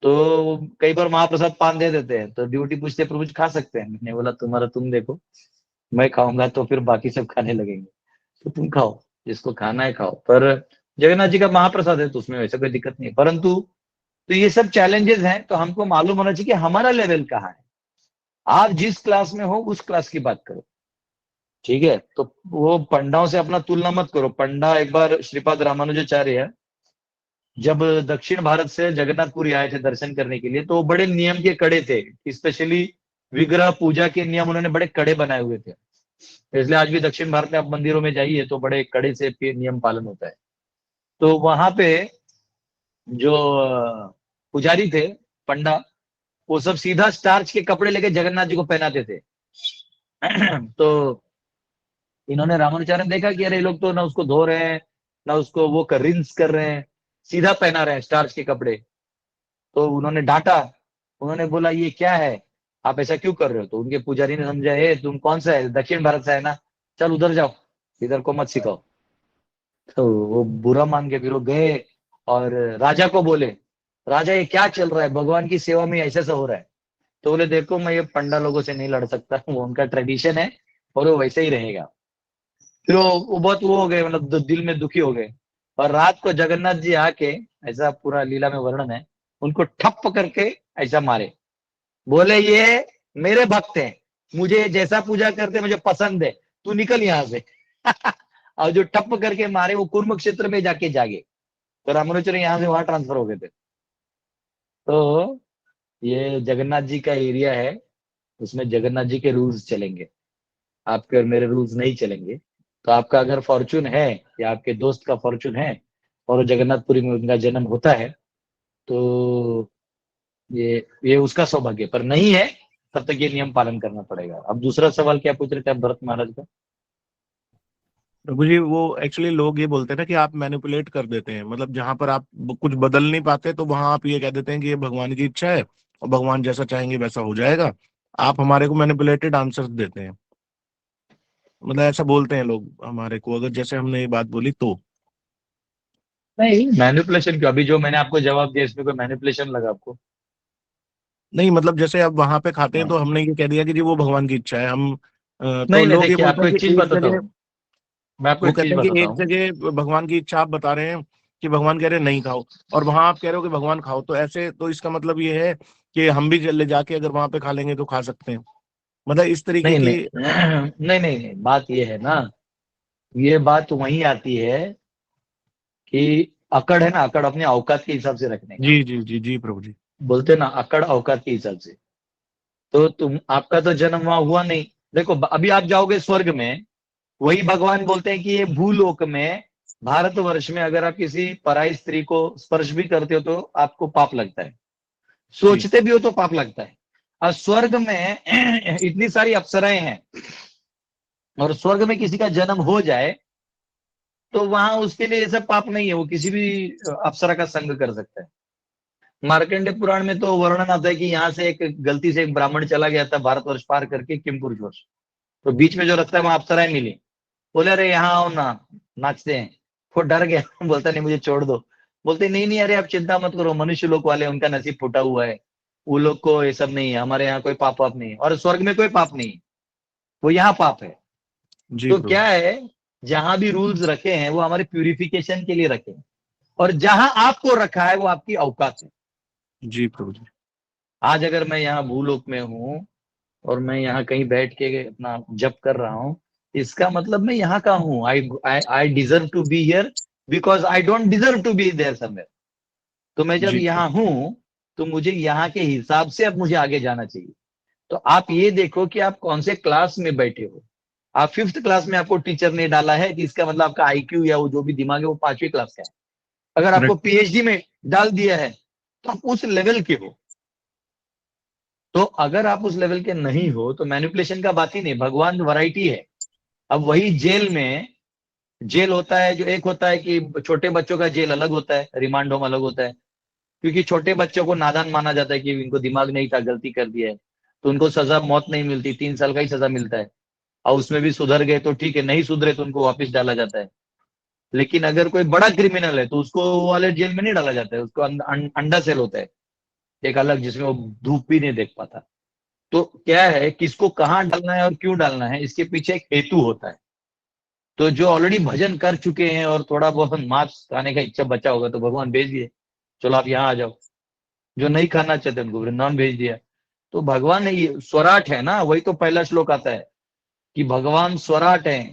तो कई बार महाप्रसाद पान दे देते हैं, तो ड्यूटी पूछते प्रभु जी खा सकते हैं? मैंने बोला तुम्हारा तुम देखो, मैं खाऊंगा तो फिर बाकी सब खाने लगेंगे, तो तुम खाओ, जिसको खाना है खाओ। पर जगन्नाथ जी का महाप्रसाद है तो उसमें वैसे कोई दिक्कत नहीं है। परंतु तो ये सब चैलेंजेस हैं, तो हमको मालूम होना चाहिए कि हमारा लेवल कहाँ है। आप जिस क्लास में हो उस क्लास की बात करो, ठीक है? तो वो पंडाओं से अपना तुलना मत करो। पंडा, एक बार श्रीपाद रामानुजाचार्य जब दक्षिण भारत से जगन्नाथपुरी आए थे दर्शन करने के लिए, तो बड़े नियम के कड़े थे, स्पेशली विग्रह पूजा के नियम उन्होंने बड़े कड़े बनाए हुए थे। इसलिए आज भी दक्षिण भारत में आप मंदिरों में जाइए तो बड़े कड़े से नियम पालन होता है। तो वहां पे जो पुजारी थे, पंडा, वो सब सीधा स्टार्च के कपड़े लेके जगन्नाथ जी को पहनाते थे। तो इन्होंने रामानुचार्य ने देखा कि अरे ये लोग तो ना उसको धो रहे हैं, ना उसको वो रिंस कर रहे हैं, सीधा पहना रहे हैं स्टार्च के कपड़े। तो उन्होंने डांटा, उन्होंने बोला ये क्या है, आप ऐसा क्यों कर रहे हो? तो उनके पुजारी ने समझा, है तुम कौन सा है, दक्षिण भारत से है ना, चल उधर जाओ, इधर को मत सिखाओ। तो वो बुरा मान के फिर वो गए और राजा को बोले, राजा ये क्या चल रहा है, भगवान की सेवा में ऐसा सा हो रहा है। तो बोले देखो मैं ये पंडा लोगों से नहीं लड़ सकता, वो उनका ट्रेडिशन है और वो वैसे ही रहेगा। फिर वो बहुत वो हो गए, मतलब दिल में दुखी हो गए। और रात को जगन्नाथ जी आके, ऐसा पूरा लीला में वर्णन है, उनको ठप्प करके ऐसा मारे, बोले ये मेरे भक्त हैं, मुझे जैसा पूजा करते मुझे पसंद है, तू निकल यहाँ से। और जो ठप्प करके मारे वो कुरुक्षेत्र में जाके जागे। तो रामानुचार्य यहाँ से वहां ट्रांसफर हो गए थे। तो ये जगन्नाथ जी का एरिया है, उसमें जगन्नाथ जी के रूल्स चलेंगे, आपके और मेरे रूल्स नहीं चलेंगे। तो आपका अगर फॉर्चून है या आपके दोस्त का फॉर्चून है और जगन्नाथपुरी में उनका जन्म होता है, तो ये उसका सौभाग्य, पर नहीं है तब तक ये नियम पालन करना पड़ेगा। अब दूसरा सवाल क्या पूछ रहे थे आप भरत महाराज का? प्रभु जी, वो एक्चुअली लोग ये बोलते हैं ना कि आप मैनिपुलेट कर देते हैं, मतलब जहां पर आप कुछ बदल नहीं पाते तो वहां आप ये कह देते हैं कि ये भगवान की इच्छा है और भगवान जैसा चाहेंगे वैसा हो जाएगा। आप हमारे को मैनिपुलेटेड आंसर्स देते हैं, मतलब ऐसा बोलते हैं लोग हमारे को, अगर जैसे हमने ये बात बोली तो। नहीं, मैनिपुलेशन क्यों? अभी जो मैंने आपको जवाब दिया इसमें कोई मैनिपुलेशन लगा आपको? नहीं, मतलब जैसे अब वहां पे खाते हैं हाँ। तो हमने ये कह दिया कि जी वो भगवान की इच्छा है, हम तो नहीं नहीं, लोग ये देखिए बोलते आपको हैं एक कि चीज एक बताता जगह, हूँ, मैं आपको वो एक चीज कहते हैं कि बताता एक हूँ। जगह भगवान की इच्छा आप बता रहे हैं कि भगवान कह रहे हैं नहीं खाओ, और वहां आप कह रहे हो कि भगवान खाओ, तो ऐसे तो इसका मतलब ये है कि हम भी ले जाके अगर वहां पे खा लेंगे तो खा सकते हैं, मतलब इस तरीके नहीं की। नहीं नहीं नहीं नहीं, बात ये है ना, ये बात वहीं आती है कि अकड़ है ना, अकड़ अपने औकात के हिसाब से रखने का, जी जी जी जी प्रभु जी। बोलते ना अकड़ औकात के हिसाब से। तो तुम, आपका तो जन्म वहां हुआ नहीं। देखो अभी आप जाओगे स्वर्ग में, वही भगवान बोलते हैं कि ये भूलोक में, भारतवर्ष में अगर आप किसी पराई स्त्री को स्पर्श भी करते हो तो आपको पाप लगता है, जी सोचते भी हो तो पाप लगता है। और स्वर्ग में इतनी सारी अप्सराएं हैं, और स्वर्ग में किसी का जन्म हो जाए तो वहां उसके लिए ऐसा पाप नहीं है, वो किसी भी अप्सरा का संग कर सकता है। मार्कंडे पुराण में तो वर्णन आता है कि यहाँ से एक गलती से एक ब्राह्मण चला गया था भारतवर्ष पार करके किमपुरुष वर्ष, तो बीच में जो रास्ता है वहां अप्सराएं मिली, बोले अरे यहाँ आओ ना, नाचते हैं। वो डर गया, बोलता नहीं मुझे छोड़ दो। बोलते नहीं नहीं, अरे आप चिंता मत करो, मनुष्य लोक वाले उनका नसीब फूटा हुआ है, वो लोग को ये सब नहीं है, हमारे यहाँ कोई पाप वाप नहीं है, और स्वर्ग में कोई पाप नहीं है, वो यहाँ पाप है। जी तो प्रभु। क्या है, जहां भी रूल्स रखे हैं वो हमारे प्यूरिफिकेशन के लिए रखे हैं, और जहां आपको रखा है वो आपकी औकात है। जी प्रभु जी। आज अगर मैं यहाँ भूलोक में हूँ और मैं यहाँ कहीं बैठ के अपना जप कर रहा हूँ, इसका मतलब मैं यहाँ का हूँ, I deserve to be here because I don't deserve to be there somewhere. तो मैं जब जी यहाँ प्रभु। हूँ तो मुझे यहाँ के हिसाब से अब मुझे आगे जाना चाहिए। तो आप ये देखो कि आप कौन से क्लास में बैठे हो। आप 5th क्लास में आपको टीचर ने डाला है कि इसका मतलब आपका आईक्यू या वो जो भी दिमाग है वो 5वीं क्लास का है। अगर आपको करेक्ट। पीएचडी में डाल दिया है तो आप उस लेवल के हो। तो अगर आप उस लेवल के नहीं हो तो मैनिपुलेशन का बात ही नहीं, भगवान वैरायटी है। अब वही जेल में, जेल होता है जो एक होता है कि छोटे बच्चों का जेल अलग होता है, रिमांड होम अलग होता है, क्योंकि छोटे बच्चों को नादान माना जाता है कि इनको दिमाग नहीं था, गलती कर दिया है, तो उनको सजा मौत नहीं मिलती, 3 साल का ही सजा मिलता है। और उसमें भी सुधर गए तो ठीक है, नहीं सुधरे तो उनको वापस डाला जाता है। लेकिन अगर कोई बड़ा क्रिमिनल है तो उसको वो वाले जेल में नहीं डाला जाता है, उसको अंडा सेल होता है एक अलग, जिसमें वो धूप भी नहीं देख पाता। तो क्या है, किसको कहाँ डालना है और क्यों डालना है, इसके पीछे एक हेतु होता है। तो जो ऑलरेडी भजन कर चुके हैं और थोड़ा बहुत मांस खाने का इच्छा बचा होगा तो भगवान भेज दिए, चलो आप यहाँ आ जाओ। जो नहीं खाना चाहते उनको वृंदावन भेज दिया। तो भगवान ने ये स्वराट है ना, वही तो पहला श्लोक आता है कि भगवान स्वराट है।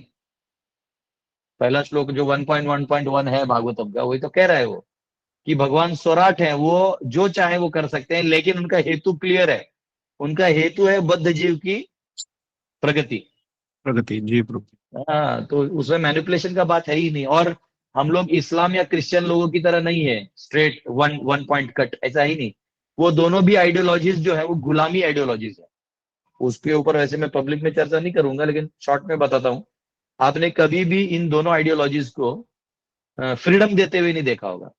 पहला श्लोक जो 1.1.1 है भागवतम का, वही तो कह रहा है वो कि भगवान स्वराट है, वो जो चाहे वो कर सकते हैं, लेकिन उनका हेतु क्लियर है। उनका हेतु है बद्ध जीव की प्रगति। जी प्रभु। हाँ, तो उसमें मैनिपुलेशन का बात है ही नहीं। और हम लोग इस्लाम या क्रिश्चियन लोगों की तरह नहीं है, स्ट्रेट वन पॉइंट कट, ऐसा ही नहीं। वो दोनों भी आइडियोलॉजीज जो है वो गुलामी आइडियोलॉजीज है। उसके ऊपर वैसे मैं पब्लिक में चर्चा नहीं करूंगा, लेकिन शॉर्ट में बताता हूँ। आपने कभी भी इन दोनों आइडियोलॉजीज को फ्रीडम देते हुए नहीं देखा होगा।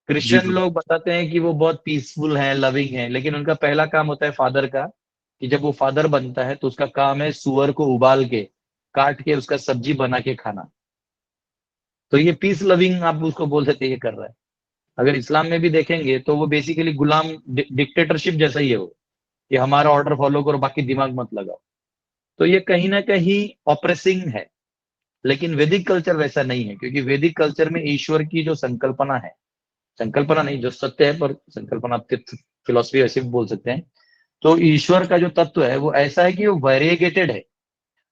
क्रिश्चियन लोग बताते हैं कि वो बहुत पीसफुल है, लविंग है, लेकिन उनका पहला काम होता है फादर का, कि जब वो फादर बनता है तो उसका काम है सुअर को उबाल के, काट के, उसका सब्जी बना के खाना। तो ये पीस लविंग आप उसको बोल सकते हैं, ये कर रहा है। अगर इस्लाम में भी देखेंगे तो वो बेसिकली गुलाम डिक्टेटरशिप जैसा ही है वो, कि हमारा ऑर्डर फॉलो करो, बाकी दिमाग मत लगाओ। तो ये कहीं ना कहीं ऑप्रेसिंग है। लेकिन वैदिक कल्चर वैसा नहीं है, क्योंकि वैदिक कल्चर में ईश्वर की जो संकल्पना है, संकल्पना नहीं जो सत्य है, पर संकल्पना आप फिलोसफी ऐसे भी बोल सकते हैं। तो ईश्वर का जो तत्व है वो ऐसा है कि वो वेरिएगेटेड है,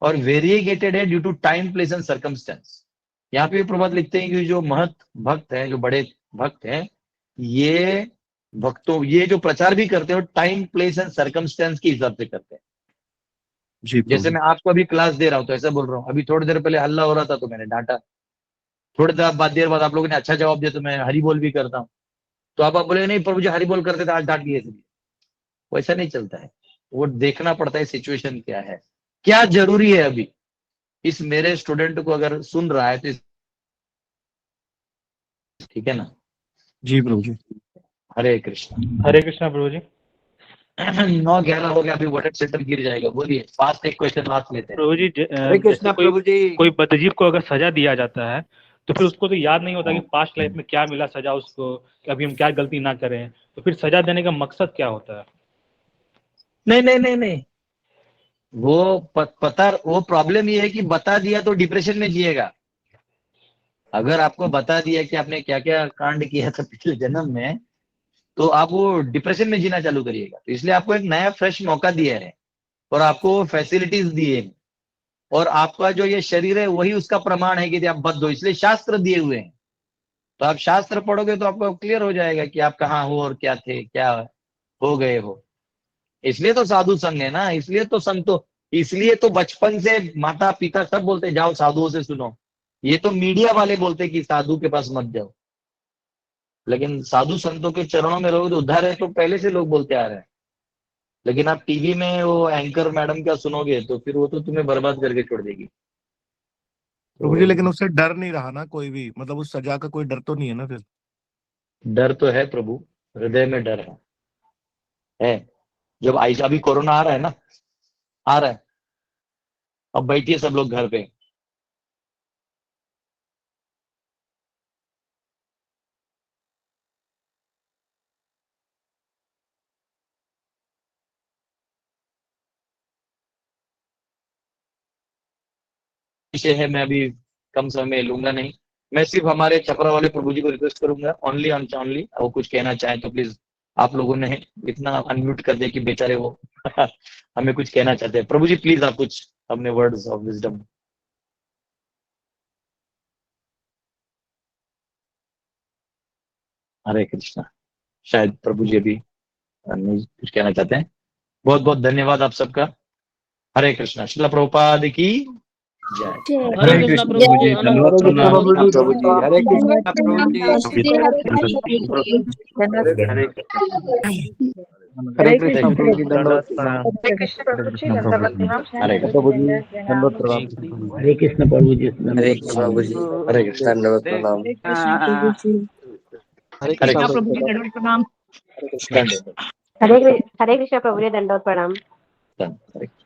और वेरिएगेटेड है due to time, place and circumstance. यहाँ पे प्रभात लिखते हैं कि जो महत भक्त हैं, जो बड़े भक्त हैं, ये भक्तों, ये जो प्रचार भी करते हैं, टाइम, प्लेस एंड सर्कमस्टेंस के हिसाब से करते हैं। जी जैसे मैं आपको अभी क्लास दे रहा हूँ तो ऐसा बोल रहा हूँ, अभी थोड़ी देर पहले हल्ला हो रहा था तो मैंने डांटा, थोड़ी देर बाद आप लोगों ने अच्छा जवाब दिया तो मैं हरी बोल भी करता हूँ। तो आप बोले नहीं प्रभु जी हरी बोल करते थे, आज डांट दिए। वैसा नहीं चलता है, वो देखना पड़ता है सिचुएशन क्या है, क्या जरूरी है। अभी इस मेरे स्टूडेंट को अगर सुन रहा है तो ठीक है ना। जी प्रभु जी। हरे कृष्ण। हरे कृष्णा प्रभु जी। 9:11 हो गया, अभी वाटर सेंटर गिर जाएगा। बोलिए, फास्ट एक क्वेश्चन लास्ट लेते हैं। प्रभु जी हरे कृष्णा प्रभु जी। कोई बद्धजीव को अगर सजा दिया जाता है तो फिर उसको तो याद नहीं होता कि पास्ट लाइफ में क्या मिला सजा उसको, कि अभी हम क्या गलती ना करें, तो फिर सजा देने का मकसद क्या होता है? नहीं, वो पता, वो प्रॉब्लम ये है कि बता दिया तो डिप्रेशन में जिएगा। अगर आपको बता दिया कि आपने क्या क्या कांड किया था पिछले जन्म में, तो आप वो डिप्रेशन में जीना चालू करिएगा। तो इसलिए आपको एक नया फ्रेश मौका दिया है, और आपको फैसिलिटीज दिए हैं, और आपका जो ये शरीर है वही उसका प्रमाण है कि आप बद्ध हो, इसलिए शास्त्र दिए हुए हैं। तो आप शास्त्र पढ़ोगे तो आपको क्लियर हो जाएगा कि आप कहाँ हो और क्या थे, क्या हो गए हो। इसलिए तो साधु संघ है ना, इसलिए तो संतो, इसलिए तो बचपन से माता पिता सब बोलते जाओ साधुओं से सुनो। ये तो मीडिया वाले बोलते कि साधु के पास मत जाओ, लेकिन साधु संतों के चरणों में रहोगे तो उद्धार है, तो पहले से लोग बोलते आ रहे हैं। लेकिन आप टीवी में वो एंकर मैडम का सुनोगे तो फिर वो तो तुम्हें बर्बाद करके छोड़ देगी। प्रभु जी लेकिन उससे डर नहीं रहा ना कोई भी, मतलब उस सजा का कोई डर तो नहीं है ना फिर? डर तो है प्रभु, हृदय में डर है। जब अभी कोरोना आ रहा है ना, आ रहा है, अब बैठिए सब लोग घर पे। विषय है, मैं अभी कम समय में लूंगा नहीं। मैं सिर्फ हमारे छपरा वाले प्रभु जी को रिक्वेस्ट करूंगा, ओनली ओनली वो कुछ कहना चाहे तो प्लीज आप लोगों ने इतना अनम्यूट कर दिया कि बेचारे वो हमें कुछ कहना चाहते हैं। प्रभु जी प्लीज आप कुछ अपने वर्ड्स ऑफ विजडम। हरे कृष्णा। शायद प्रभु जी अभी नहीं कुछ कहना चाहते हैं। बहुत बहुत धन्यवाद आप सबका। हरे कृष्णा। श्रील प्रभुपाद की जय। हरे कृष्णा प्रभु जी, हरे कृष्णा प्रभु जी। प्रभु जी, हरे कृष्णा प्रभु जी। हरे कृष्णा प्रभु जी। दंडवत प्रणाम। हरे कृष्ण प्रभु जी, दंडवत प्रणाम। हरे प्रभु जी दंडवत प्रणाम। हरे कृष्ण प्रभु जी। हरे कृष्णा प्रभु जी। हरे कृष्ण। दंडवत प्रणाम। हरे कृष्णा प्रभु जी। दंडवत प्रणाम। हरे हरे कृष्ण प्रभु जी, दंडवत प्रणाम। कृष्ण।